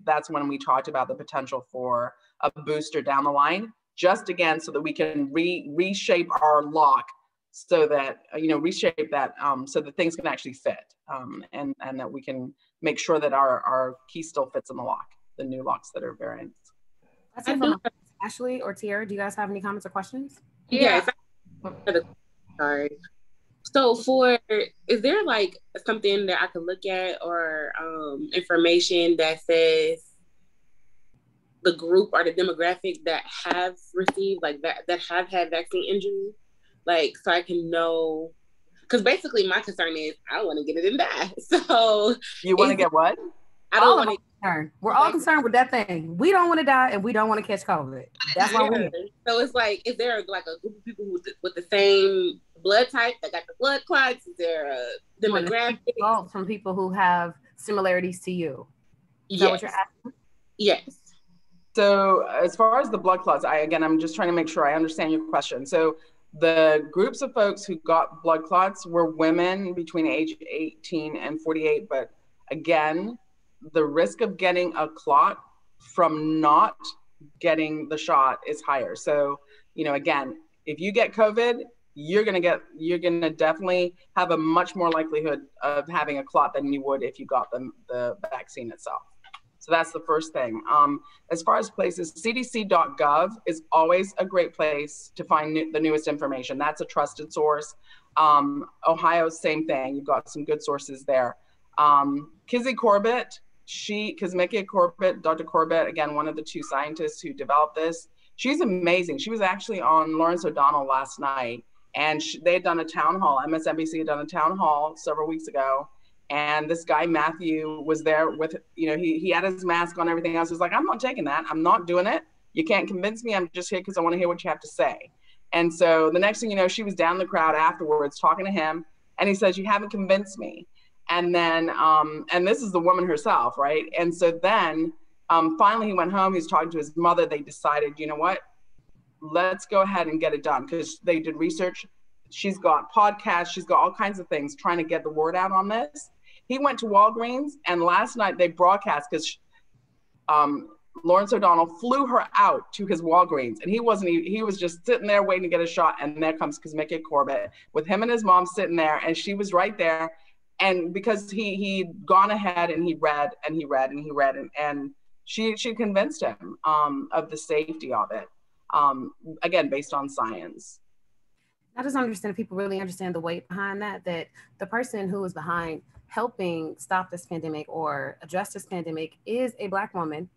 that's when we talked about the potential for a booster down the line, just again, so that we can reshape our lock so that, reshape that so that things can actually fit, and that we can make sure that our key still fits in the lock, the new locks that are variants. That's it from Ashley or Tierra. Do you guys have any comments or questions? Yes. Sorry. So is there like something that I could look at or information that says the group or the demographic that have received that have had vaccine injury? Like, so I can know, because basically my concern is I don't want to get it and die. So you want to get what? I don't want to. We're all concerned with that thing. We don't want to die and we don't want to catch COVID. That's why we're here. So it's like, is there like a group of people with the same blood type that got the blood clots? Is there a demographic? From people who have similarities to you. Is that what you're asking? Yes. So as far as the blood clots, I'm just trying to make sure I understand your question. So the groups of folks who got blood clots were women between age 18 and 48. But again, the risk of getting a clot from not getting the shot is higher. So, again, if you get COVID, you're going to definitely have a much more likelihood of having a clot than you would if you got the vaccine itself. So that's the first thing. As far as places, cdc.gov is always a great place to find the newest information. That's a trusted source. Ohio, same thing. You've got some good sources there. Kizzy Corbett, Kazmickia Corbett, Dr. Corbett, again, one of the 2 scientists who developed this. She's amazing. She was actually on Lawrence O'Donnell last night, and they had done a town hall. MSNBC had done a town hall several weeks ago. And this guy, Matthew, was there with, he had his mask on, everything else. He was like, I'm not taking that. I'm not doing it. You can't convince me. I'm just here because I want to hear what you have to say. And so the next thing you know, she was down in the crowd afterwards talking to him. And he says, you haven't convinced me. And then, and this is the woman herself, right? And so then finally he went home. He's talking to his mother. They decided, you know what? Let's go ahead and get it done, because they did research. She's got podcasts. She's got all kinds of things trying to get the word out on this. He went to Walgreens, and last night they broadcast, because Lawrence O'Donnell flew her out to his Walgreens, and he was just sitting there waiting to get a shot. And there comes Kazmickia Corbett with him and his mom sitting there, and she was right there. And because he'd gone ahead and he read and he read and he read, and she convinced him of the safety of it, again, based on science. I just understand if people really understand the weight behind that the person who is behind helping stop this pandemic or address this pandemic is a Black woman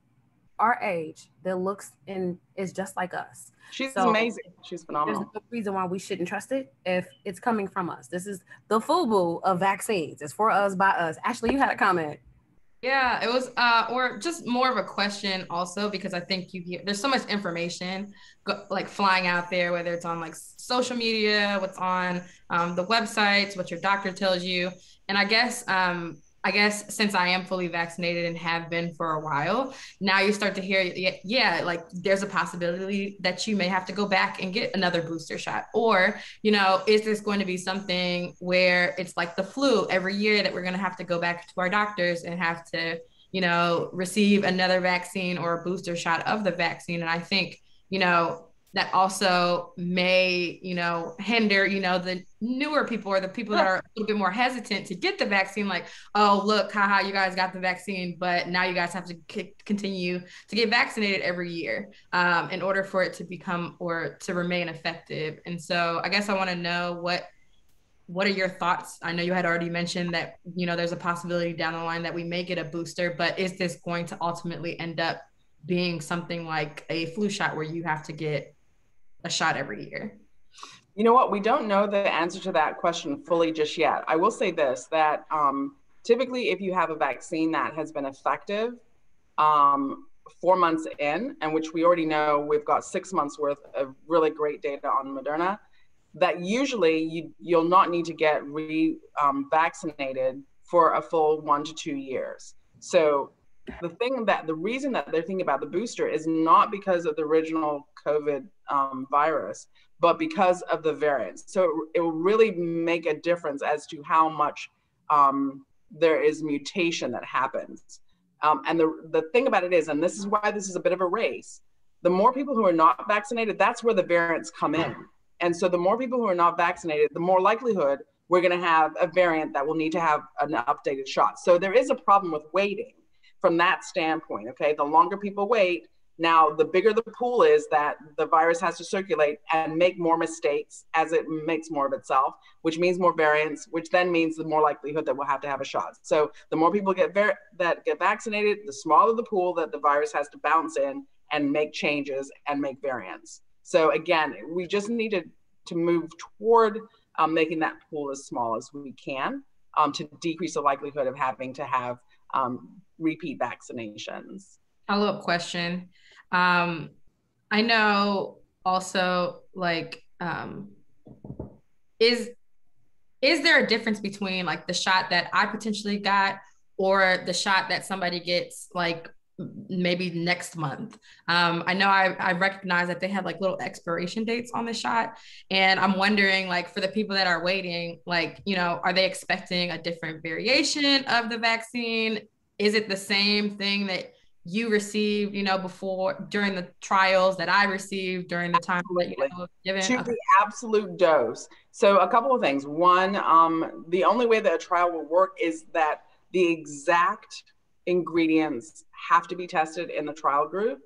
our age that looks and is just like us. She's amazing. She's phenomenal. There's no reason why we shouldn't trust it if it's coming from us. This is the FUBU of vaccines. It's for us, by us. Ashley, you had a comment. Yeah, it was, or just more of a question also, because I think there's so much information like flying out there, whether it's on like social media, what's on the websites, what your doctor tells you. And I guess I I guess since I am fully vaccinated and have been for a while, now you start to hear, yeah, like there's a possibility that you may have to go back and get another booster shot. Or, you know, is this going to be something where it's like the flu every year that we're going to have to go back to our doctors and have to, you know, receive another vaccine or a booster shot of the vaccine? And I think, you know, that also may, you know, hinder, you know, the newer people or the people that are a little bit more hesitant to get the vaccine. Like, oh, look, haha, you guys got the vaccine, but now you guys have to continue to get vaccinated every year in order for it to become or to remain effective. And so I guess I want to know what are your thoughts? I know you had already mentioned that, you know, there's a possibility down the line that we may get a booster, but is this going to ultimately end up being something like a flu shot where you have to get a shot every year? You know what? We don't know the answer to that question fully just yet. I will say this, that typically if you have a vaccine that has been effective 4 months in, and which we already know we've got 6 months worth of really great data on Moderna, that usually you'll not need to get vaccinated for a full 1 to 2 years. So the reason that they're thinking about the booster is not because of the original COVID virus, but because of the variants. So it will really make a difference as to how much there is mutation that happens. And the thing about it is, and this is why this is a bit of a race, the more people who are not vaccinated, that's where the variants come in. And so the more people who are not vaccinated, the more likelihood we're going to have a variant that will need to have an updated shot. So there is a problem with waiting from that standpoint, okay? The longer people wait, now the bigger the pool is that the virus has to circulate and make more mistakes as it makes more of itself, which means more variants, which then means the more likelihood that we'll have to have a shot. So the more people that get vaccinated, the smaller the pool that the virus has to bounce in and make changes and make variants. So again, we just need to move toward making that pool as small as we can to decrease the likelihood of having to have repeat vaccinations. Follow-up question. I know also, like, is there a difference between like the shot that I potentially got or the shot that somebody gets like maybe next month? I know I recognize that they have like little expiration dates on the shot, and I'm wondering, like, for the people that are waiting, like, you know, are they expecting a different variation of the vaccine? Is it the same thing that you received, you know, before, during the trials that I received during the time that, you know, given? To the absolute dose. So a couple of things. One, the only way that a trial will work is that the exact ingredients have to be tested in the trial group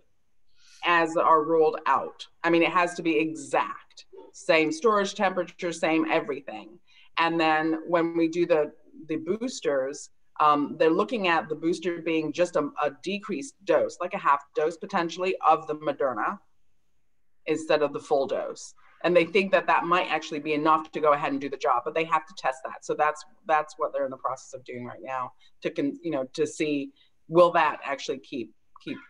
as are rolled out. I mean, it has to be exact, same storage temperature, same everything. And then when we do the boosters, they're looking at the booster being just a decreased dose, like a half dose potentially of the Moderna instead of the full dose. And they think that that might actually be enough to go ahead and do the job, but they have to test that. So that's what they're in the process of doing right now to see, will that actually keep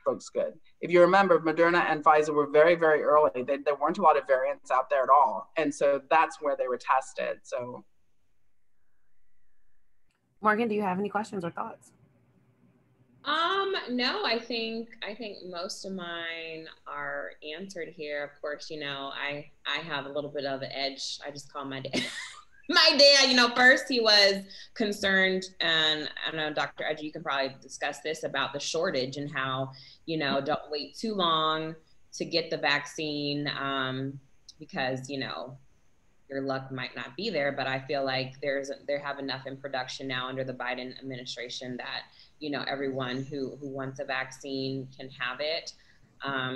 folks good. If you remember, Moderna and Pfizer were very, very early. There weren't a lot of variants out there at all. And so that's where they were tested. So. Morgan, do you have any questions or thoughts? No, I think most of mine are answered here. Of course, you know, I have a little bit of an edge. I just call my dad. My dad, you know, first he was concerned, and I don't know, Dr. Edje, you can probably discuss this, about the shortage and how, you know, don't wait too long to get the vaccine because, you know, your luck might not be there. But I feel like they have enough in production now under the Biden administration that, you know, everyone who wants a vaccine can have it.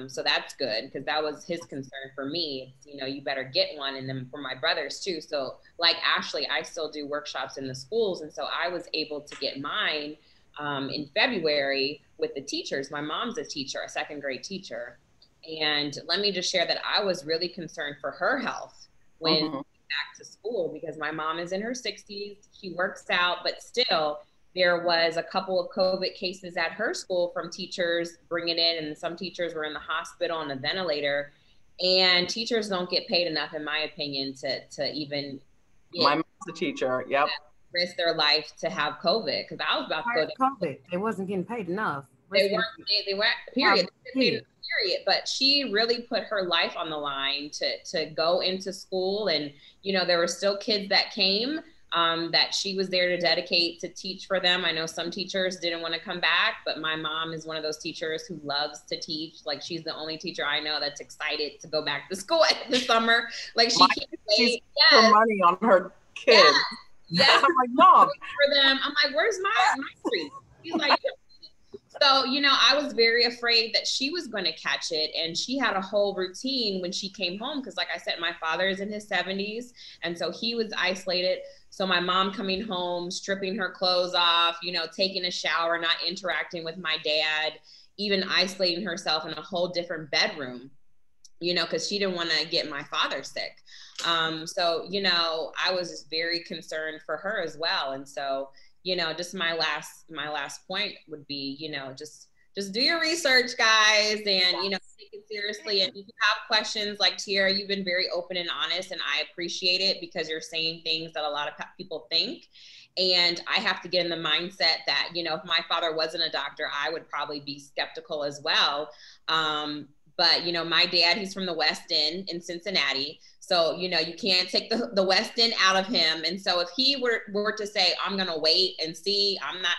So that's good, because that was his concern for me. You know, you better get one, and then for my brothers too. So like Ashley, I still do workshops in the schools. And so I was able to get mine in February with the teachers. My mom's a teacher, a second grade teacher. And let me just share that I was really concerned for her health when we went back to school, because my mom is in her 60s. She works out, but still, there was a couple of COVID cases at her school from teachers bringing it in, and some teachers were in the hospital on a ventilator. And teachers don't get paid enough, in my opinion, to even get my mom's a teacher. Yep. risk their life to have COVID, because I was about to go to COVID. They wasn't getting paid enough. They weren't, period. Period. But she really put her life on the line to go into school. And, you know, there were still kids that came that she was there to dedicate to teach for them. I know some teachers didn't want to come back, but my mom is one of those teachers who loves to teach. Like, she's the only teacher I know that's excited to go back to school this summer. Like, she can't wait. Her money on her kids. Yes. I'm like, Mom. For them. I'm like, where's my treat? She's like, so, you know, I was very afraid that she was going to catch it. And she had a whole routine when she came home. Because like I said, my father is in his 70s. And so he was isolated. So my mom coming home, stripping her clothes off, you know, taking a shower, not interacting with my dad, even isolating herself in a whole different bedroom, you know, because she didn't want to get my father sick. So, you know, I was just very concerned for her as well. And so, you know, just my last point would be, you know, just do your research, guys, and, you know, take it seriously. And if you have questions, like Tierra, you've been very open and honest, and I appreciate it, because you're saying things that a lot of people think. And I have to get in the mindset that, you know, if my father wasn't a doctor, I would probably be skeptical as well. But, you know, my dad, he's from the West End in Cincinnati. So, you know, you can't take the West End out of him. And so if he were to say, I'm going to wait and see, I'm not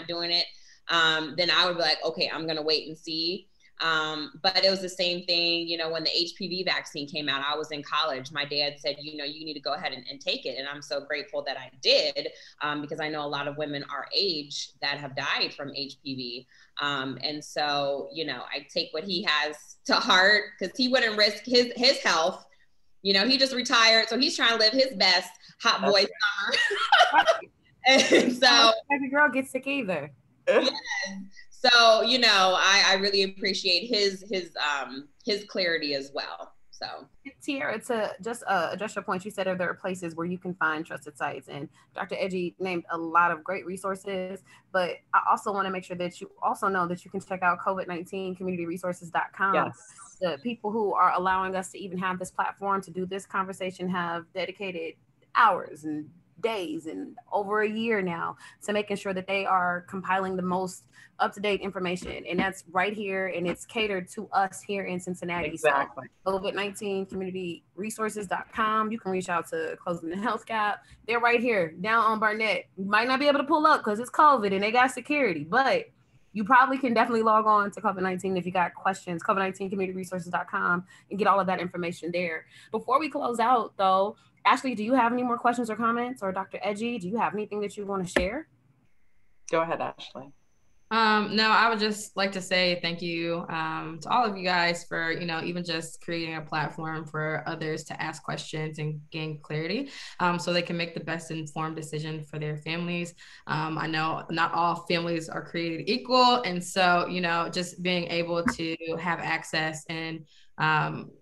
doing it, then I would be like, okay, I'm going to wait and see. But it was the same thing, you know, when the HPV vaccine came out, I was in college. My dad said, you know, you need to go ahead and take it. And I'm so grateful that I did, because I know a lot of women our age that have died from HPV. And so, you know, I take what he has to heart, because he wouldn't risk his health. You know, he just retired, so he's trying to live his best hot boy summer. And so every girl gets sick either. Yes. So, you know, I really appreciate his clarity as well. So, Tierra, to just address your point, you said there are places where you can find trusted sites, and Dr. Edje named a lot of great resources, but I also want to make sure that you also know that you can check out COVID-19 communityresources.com. Yes. The people who are allowing us to even have this platform to do this conversation have dedicated hours and days and over a year now to making sure that they are compiling the most up-to-date information, and that's right here, and it's catered to us here in Cincinnati. Exactly. So COVID-19 communityresources.com. You can reach out to Closing the Health Gap. They're right here down on Barnett. You might not be able to pull up because it's COVID and they got security, but you probably can definitely log on to COVID-19 if you got questions, COVID-19 communityresources.com, and get all of that information there. Before we close out though, Ashley, do you have any more questions or comments? Or Dr. Edje, do you have anything that you want to share? Go ahead, Ashley. No, I would just like to say thank you to all of you guys for, you know, even just creating a platform for others to ask questions and gain clarity so they can make the best informed decision for their families. I know not all families are created equal. And so, you know, just being able to have access and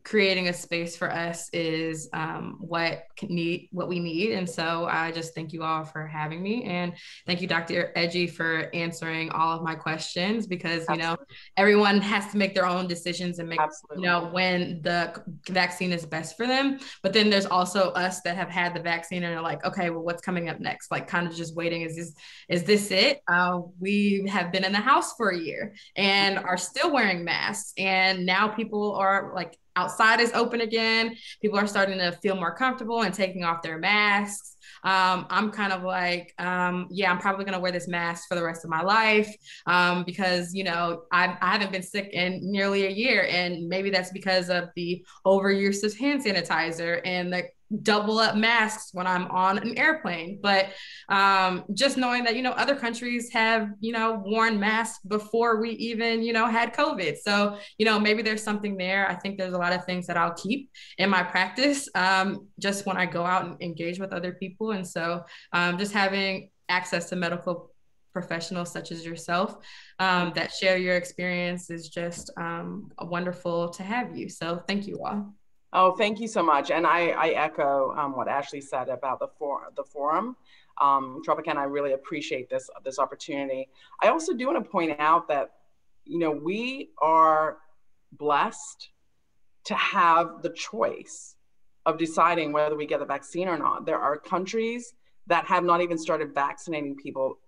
creating a space for us is what we need. And so I just thank you all for having me, and thank you, Dr. Edje, for answering all of my questions, because you know, everyone has to make their own decisions and make you know, when the vaccine is best for them. But then there's also us that have had the vaccine and are like, okay, well, what's coming up next? Like, kind of just waiting. Is this it? We have been in the house for a year and are still wearing masks, and now people are like, outside is open again. People are starting to feel more comfortable and taking off their masks. I'm kind of like, yeah, I'm probably going to wear this mask for the rest of my life because, you know, I haven't been sick in nearly a year. And maybe that's because of the overuse of hand sanitizer and the double up masks when I'm on an airplane. But just knowing that, you know, other countries have, you know, worn masks before we even, you know, had COVID. So, you know, maybe there's something there. I think there's a lot of things that I'll keep in my practice just when I go out and engage with other people. And so just having access to medical professionals such as yourself that share your experience is just wonderful to have you. So thank you all. Oh, thank you so much. And I echo what Ashley said about the forum. Tropikana, I really appreciate this opportunity. I also do want to point out that, you know, we are blessed to have the choice of deciding whether we get the vaccine or not. There are countries that have not even started vaccinating people,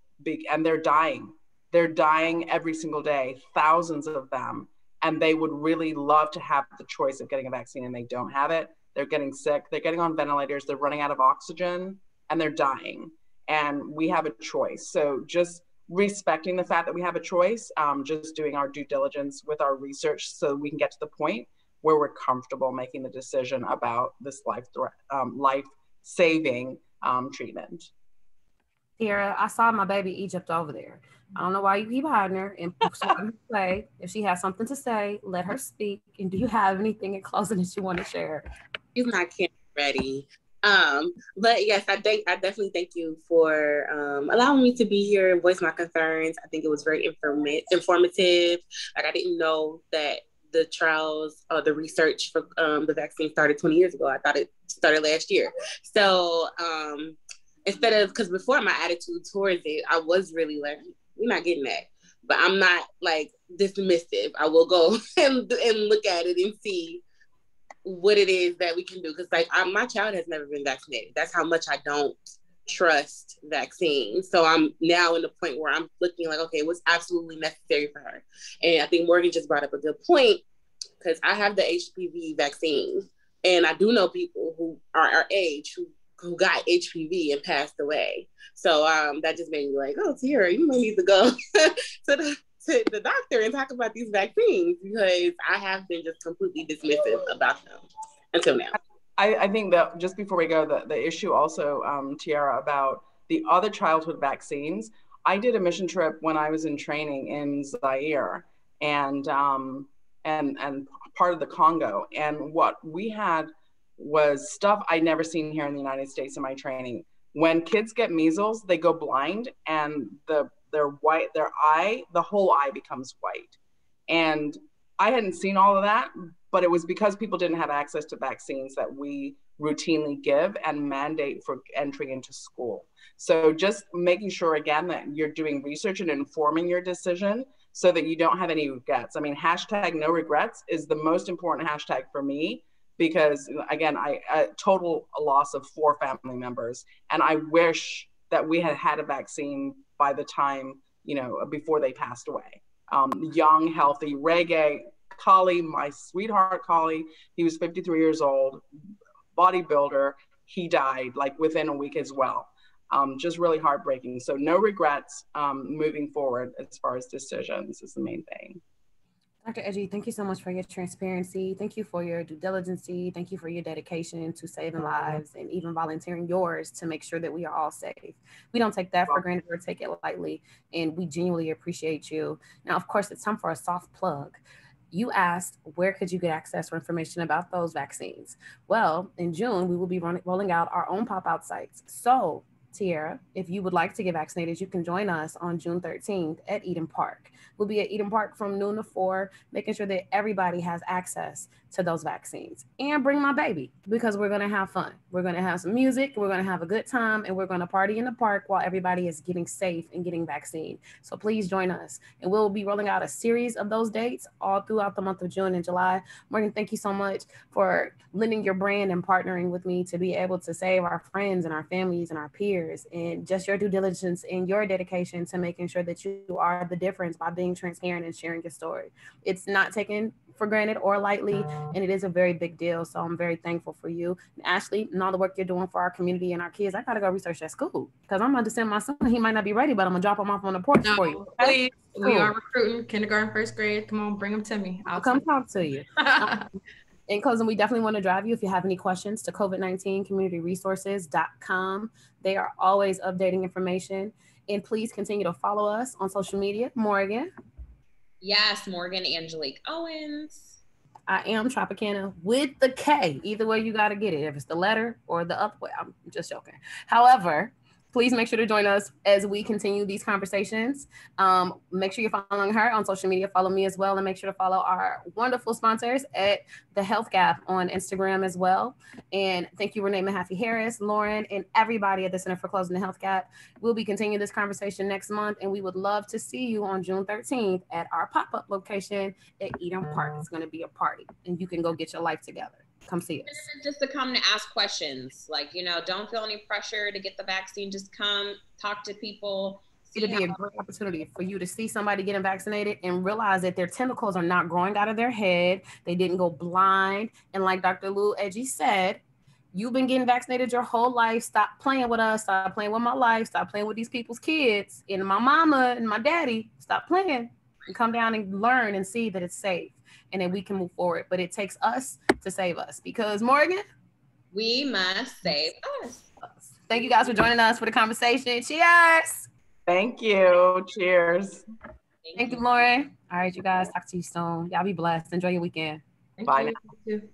and they're dying. They're dying every single day, thousands of them, and they would really love to have the choice of getting a vaccine, and they don't have it. They're getting sick, they're getting on ventilators, they're running out of oxygen, and they're dying. And we have a choice. So just respecting the fact that we have a choice, just doing our due diligence with our research so we can get to the point where we're comfortable making the decision about this life-saving treatment. Tierra, I saw my baby Egypt over there. I don't know why you keep hiding her and say if she has something to say, let her speak. And do you have anything in closing that you want to share? She's not camera ready. But yes, I definitely thank you for allowing me to be here and voice my concerns. I think it was very informative. Like, I didn't know that the trials or the research for the vaccine started 20 years ago. I thought it started last year. So instead of, because before my attitude towards it, I was really like, we're not getting that. But I'm not like dismissive. I will go and look at it and see what it is that we can do. Because like my child has never been vaccinated. That's how much I don't trust vaccines. So I'm now in the point where I'm looking like, okay, what's absolutely necessary for her? And I think Morgan just brought up a good point, because I have the HPV vaccine, and I do know people who are our age who got HPV and passed away. So that just made me like, oh, Tierra, you may need to go to the doctor and talk about these vaccines, because I have been just completely dismissive about them until now. I think that just before we go, the issue also, Tierra, about the other childhood vaccines. I did a mission trip when I was in training in Zaire and part of the Congo, and what we had was stuff I'd never seen here in the United States in my training. When kids get measles, they go blind, and the whole eye becomes white. And I hadn't seen all of that, but it was because people didn't have access to vaccines that we routinely give and mandate for entry into school. So just making sure, again, that you're doing research and informing your decision so that you don't have any regrets. I mean, hashtag no regrets is the most important hashtag for me, because again, I total loss of 4 family members. And I wish that we had had a vaccine by the time, before they passed away. Young, healthy, reggae, Kali, my sweetheart Kali, he was 53 years old, bodybuilder. He died like within a week as well. Just really heartbreaking. So no regrets moving forward as far as decisions is the main thing. Dr. Edje, thank you so much for your transparency. Thank you for your due diligence. Thank you for your dedication to saving lives and even volunteering yours to make sure that we are all safe. We don't take that for granted or take it lightly, and we genuinely appreciate you. Now, of course, it's time for a soft plug. You asked, where could you get access or information about those vaccines? Well, in June, we will be rolling out our own pop-out sites. So, Tierra, if you would like to get vaccinated, you can join us on June 13th at Eden Park. We'll be at Eden Park from noon to 4, making sure that everybody has access to those vaccines. And bring my baby, because we're going to have fun. We're going to have some music, we're going to have a good time, and we're going to party in the park while everybody is getting safe and getting vaccine. So please join us. And we'll be rolling out a series of those dates all throughout the month of June and July. Morgan, thank you so much for lending your brand and partnering with me to be able to save our friends and our families and our peers, and just your due diligence and your dedication to making sure that you are the difference by being transparent and sharing your story. It's not taken for granted or lightly, and it is a very big deal. So I'm very thankful for you, and Ashley, and all the work you're doing for our community and our kids. I gotta go research that school, because I'm going to send my son. He might not be ready, but I'm gonna drop him off on the porch for you. Please, we are recruiting kindergarten, first grade. Come on, bring them to me. I'll come talk to you. In closing, we definitely want to drive you, if you have any questions, to COVID-19communityresources.com. They are always updating information. And please continue to follow us on social media. Morgan. Yes, Morgan Angelique Owens. I am Tropikana with the K. Either way, you got to get it. If it's the letter or the up way, I'm just joking. However, please make sure to join us as we continue these conversations. Make sure you're following her on social media. Follow me as well, and make sure to follow our wonderful sponsors at The Health Gap on Instagram as well. And thank you, Renee Mahaffey-Harris, Lauren, and everybody at the Center for Closing the Health Gap. We'll be continuing this conversation next month, and we would love to see you on June 13th at our pop-up location at Eden Park. It's going to be a party, and you can go get your life together. come see us. Just to come to ask questions. Like, you know, don't feel any pressure to get the vaccine. Just come talk to people. It'd be a great opportunity for you to see somebody getting vaccinated and realize that their tentacles are not growing out of their head. They didn't go blind. And like Dr. Louto Edje said, you've been getting vaccinated your whole life. Stop playing with us. Stop playing with my life. Stop playing with these people's kids and my mama and my daddy. Stop playing and come down and learn and see that it's safe and that we can move forward. But it takes us to save us because, Morgan, we must save us. Thank you guys for joining us for the conversation. Cheers. Thank you. Cheers. Thank you, Lauren. All right, you guys. Talk to you soon. Y'all be blessed. Enjoy your weekend. Bye now. You.